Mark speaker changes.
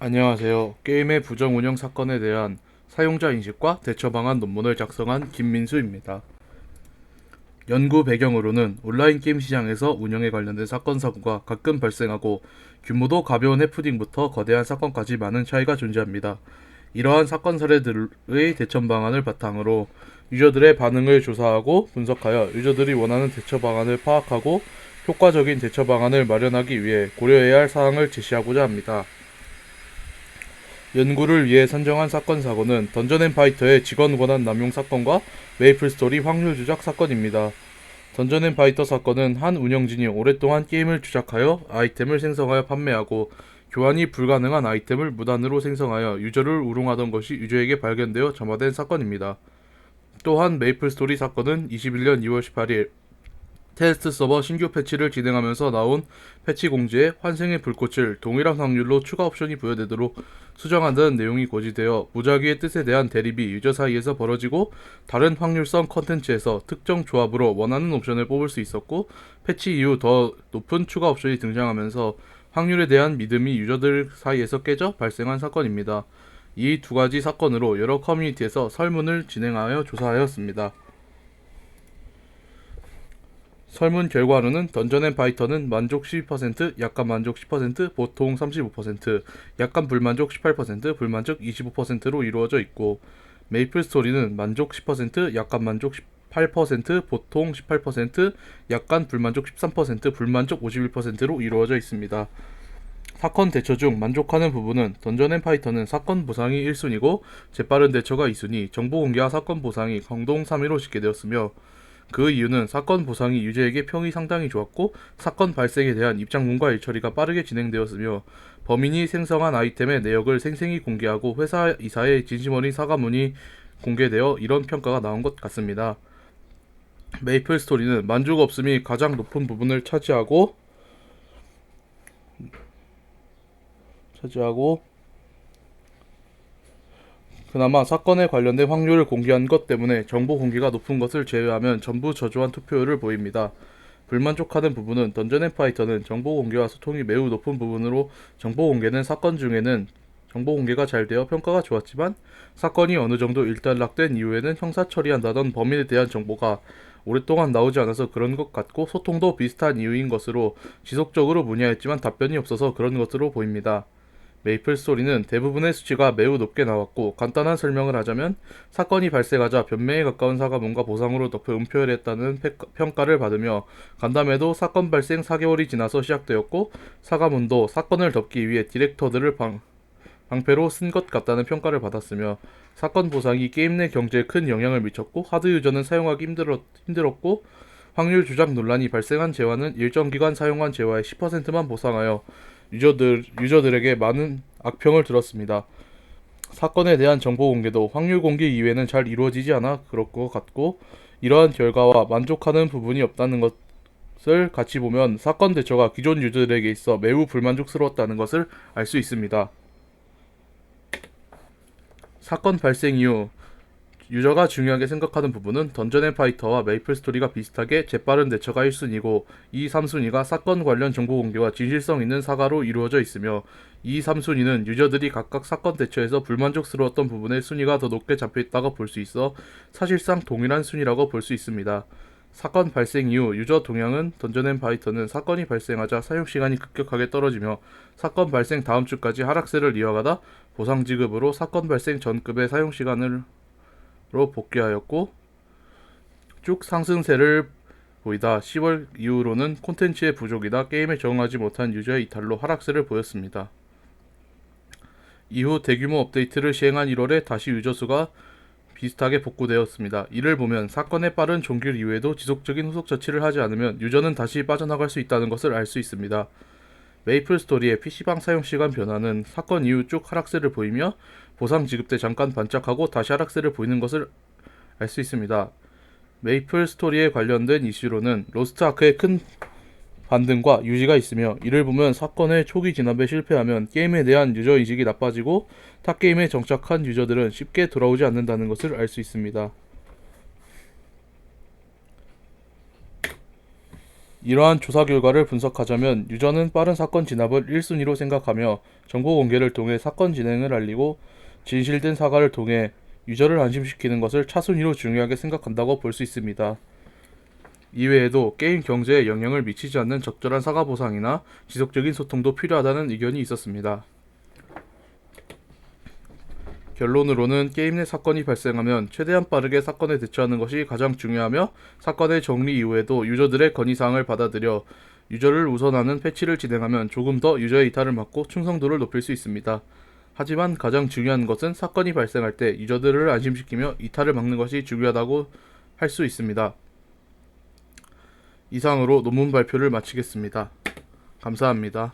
Speaker 1: 안녕하세요. 게임의 부정 운영 사건에 대한 사용자 인식과 대처 방안 논문을 작성한 김민수입니다. 연구 배경으로는 온라인 게임 시장에서 운영에 관련된 사건 사고가 가끔 발생하고 규모도 가벼운 해프닝부터 거대한 사건까지 많은 차이가 존재합니다. 이러한 사건 사례들의 대처 방안을 바탕으로 유저들의 반응을 조사하고 분석하여 유저들이 원하는 대처 방안을 파악하고 효과적인 대처 방안을 마련하기 위해 고려해야 할 사항을 제시하고자 합니다. 연구를 위해 선정한 사건 사고는 던전앤파이터의 직원 권한 남용 사건과 메이플스토리 확률 조작 사건입니다. 던전앤파이터 사건은 한 운영진이 오랫동안 게임을 조작하여 아이템을 생성하여 판매하고 교환이 불가능한 아이템을 무단으로 생성하여 유저를 우롱하던 것이 유저에게 발견되어 점화된 사건입니다. 또한 메이플스토리 사건은 21년 2월 18일 테스트 서버 신규 패치를 진행하면서 나온 패치 공지에 환생의 불꽃을 동일한 확률로 추가 옵션이 부여되도록 수정한다는 내용이 고지되어 무작위의 뜻에 대한 대립이 유저 사이에서 벌어지고 다른 확률성 컨텐츠에서 특정 조합으로 원하는 옵션을 뽑을 수 있었고 패치 이후 더 높은 추가 옵션이 등장하면서 확률에 대한 믿음이 유저들 사이에서 깨져 발생한 사건입니다. 이 두 가지 사건으로 여러 커뮤니티에서 설문을 진행하여 조사하였습니다. 설문 결과로는 던전앤파이터는 만족 12%, 약간 만족 10%, 보통 35%, 약간 불만족 18%, 불만족 25%로 이루어져 있고 메이플스토리는 만족 10%, 약간 만족 18%, 보통 18%, 약간 불만족 13%, 불만족 51%로 이루어져 있습니다. 사건 대처 중 만족하는 부분은 던전앤파이터는 사건 보상이 1순위고 재빠른 대처가 2순위, 정보 공개와 사건 보상이 공동 3위로 집계되었으며 그 이유는 사건 보상이 유저에게 평이 상당히 좋았고 사건 발생에 대한 입장문과 일처리가 빠르게 진행되었으며 범인이 생성한 아이템의 내역을 생생히 공개하고 회사 이사의 진심 어린 사과문이 공개되어 이런 평가가 나온 것 같습니다. 메이플 스토리는 만족 없음이 가장 높은 부분을 차지하고 그나마 사건에 관련된 확률을 공개한 것 때문에 정보 공개가 높은 것을 제외하면 전부 저조한 투표율을 보입니다. 불만족하는 부분은 던전앤파이터는 정보 공개와 소통이 매우 높은 부분으로 정보 공개는 사건 중에는 정보 공개가 잘 되어 평가가 좋았지만 사건이 어느 정도 일단락된 이후에는 형사 처리한다던 범인에 대한 정보가 오랫동안 나오지 않아서 그런 것 같고 소통도 비슷한 이유인 것으로 지속적으로 문의하였지만 답변이 없어서 그런 것으로 보입니다. 메이플 스토리는 대부분의 수치가 매우 높게 나왔고 간단한 설명을 하자면 사건이 발생하자 변매에 가까운 사과문과 보상으로 덮여 음표를 했다는 평가를 받으며 간담회도 사건 발생 4개월이 지나서 시작되었고 사과문도 사건을 덮기 위해 디렉터들을 방패로 쓴 것 같다는 평가를 받았으며 사건 보상이 게임 내 경제에 큰 영향을 미쳤고 하드 유저는 사용하기 힘들었고 확률 조작 논란이 발생한 재화는 일정 기간 사용한 재화의 10%만 보상하여 유저들에게 많은 악평을 들었습니다. 사건에 대한 정보 공개도 확률 공개 이외에는 잘 이루어지지 않아 그럴 것 같고 이러한 결과와 만족하는 부분이 없다는 것을 같이 보면 사건 대처가 기존 유저들에게 있어 매우 불만족스러웠다는 것을 알 수 있습니다. 사건 발생 이후 유저가 중요하게 생각하는 부분은 던전앤파이터와 메이플스토리가 비슷하게 재빠른 대처가 1순위고 이 3순위가 사건 관련 정보 공개와 진실성 있는 사과로 이루어져 있으며 이 3순위는 유저들이 각각 사건 대처에서 불만족스러웠던 부분의 순위가 더 높게 잡혀있다고 볼 수 있어 사실상 동일한 순위라고 볼 수 있습니다. 사건 발생 이후 유저 동향은 던전앤파이터는 사건이 발생하자 사용시간이 급격하게 떨어지며 사건 발생 다음 주까지 하락세를 이어가다 보상 지급으로 사건 발생 전급의 사용시간을 복귀하였고 쭉 상승세를 보이다 10월 이후로는 콘텐츠의 부족이다 게임에 적응하지 못한 유저의 이탈로 하락세를 보였습니다. 이후 대규모 업데이트를 시행한 1월에 다시 유저 수가 비슷하게 복구되었습니다. 이를 보면 사건의 빠른 종결 이후에도 지속적인 후속 조치를 하지 않으면 유저는 다시 빠져나갈 수 있다는 것을 알 수 있습니다. 메이플 스토리의 PC방 사용시간 변화는 사건 이후 쭉 하락세를 보이며 보상 지급 때 잠깐 반짝하고 다시 하락세를 보이는 것을 알 수 있습니다. 메이플 스토리에 관련된 이슈로는 로스트 아크의 큰 반등과 유지가 있으며 이를 보면 사건의 초기 진압에 실패하면 게임에 대한 유저 인식이 나빠지고 타 게임에 정착한 유저들은 쉽게 돌아오지 않는다는 것을 알 수 있습니다. 이러한 조사 결과를 분석하자면 유저는 빠른 사건 진압을 1순위로 생각하며 정보 공개를 통해 사건 진행을 알리고 진실된 사과를 통해 유저를 안심시키는 것을 차순위로 중요하게 생각한다고 볼 수 있습니다. 이외에도 게임 경제에 영향을 미치지 않는 적절한 사과 보상이나 지속적인 소통도 필요하다는 의견이 있었습니다. 결론으로는 게임 내 사건이 발생하면 최대한 빠르게 사건에 대처하는 것이 가장 중요하며 사건의 정리 이후에도 유저들의 건의사항을 받아들여 유저를 우선하는 패치를 진행하면 조금 더 유저의 이탈을 막고 충성도를 높일 수 있습니다. 하지만 가장 중요한 것은 사건이 발생할 때 유저들을 안심시키며 이탈을 막는 것이 중요하다고 할 수 있습니다. 이상으로 논문 발표를 마치겠습니다. 감사합니다.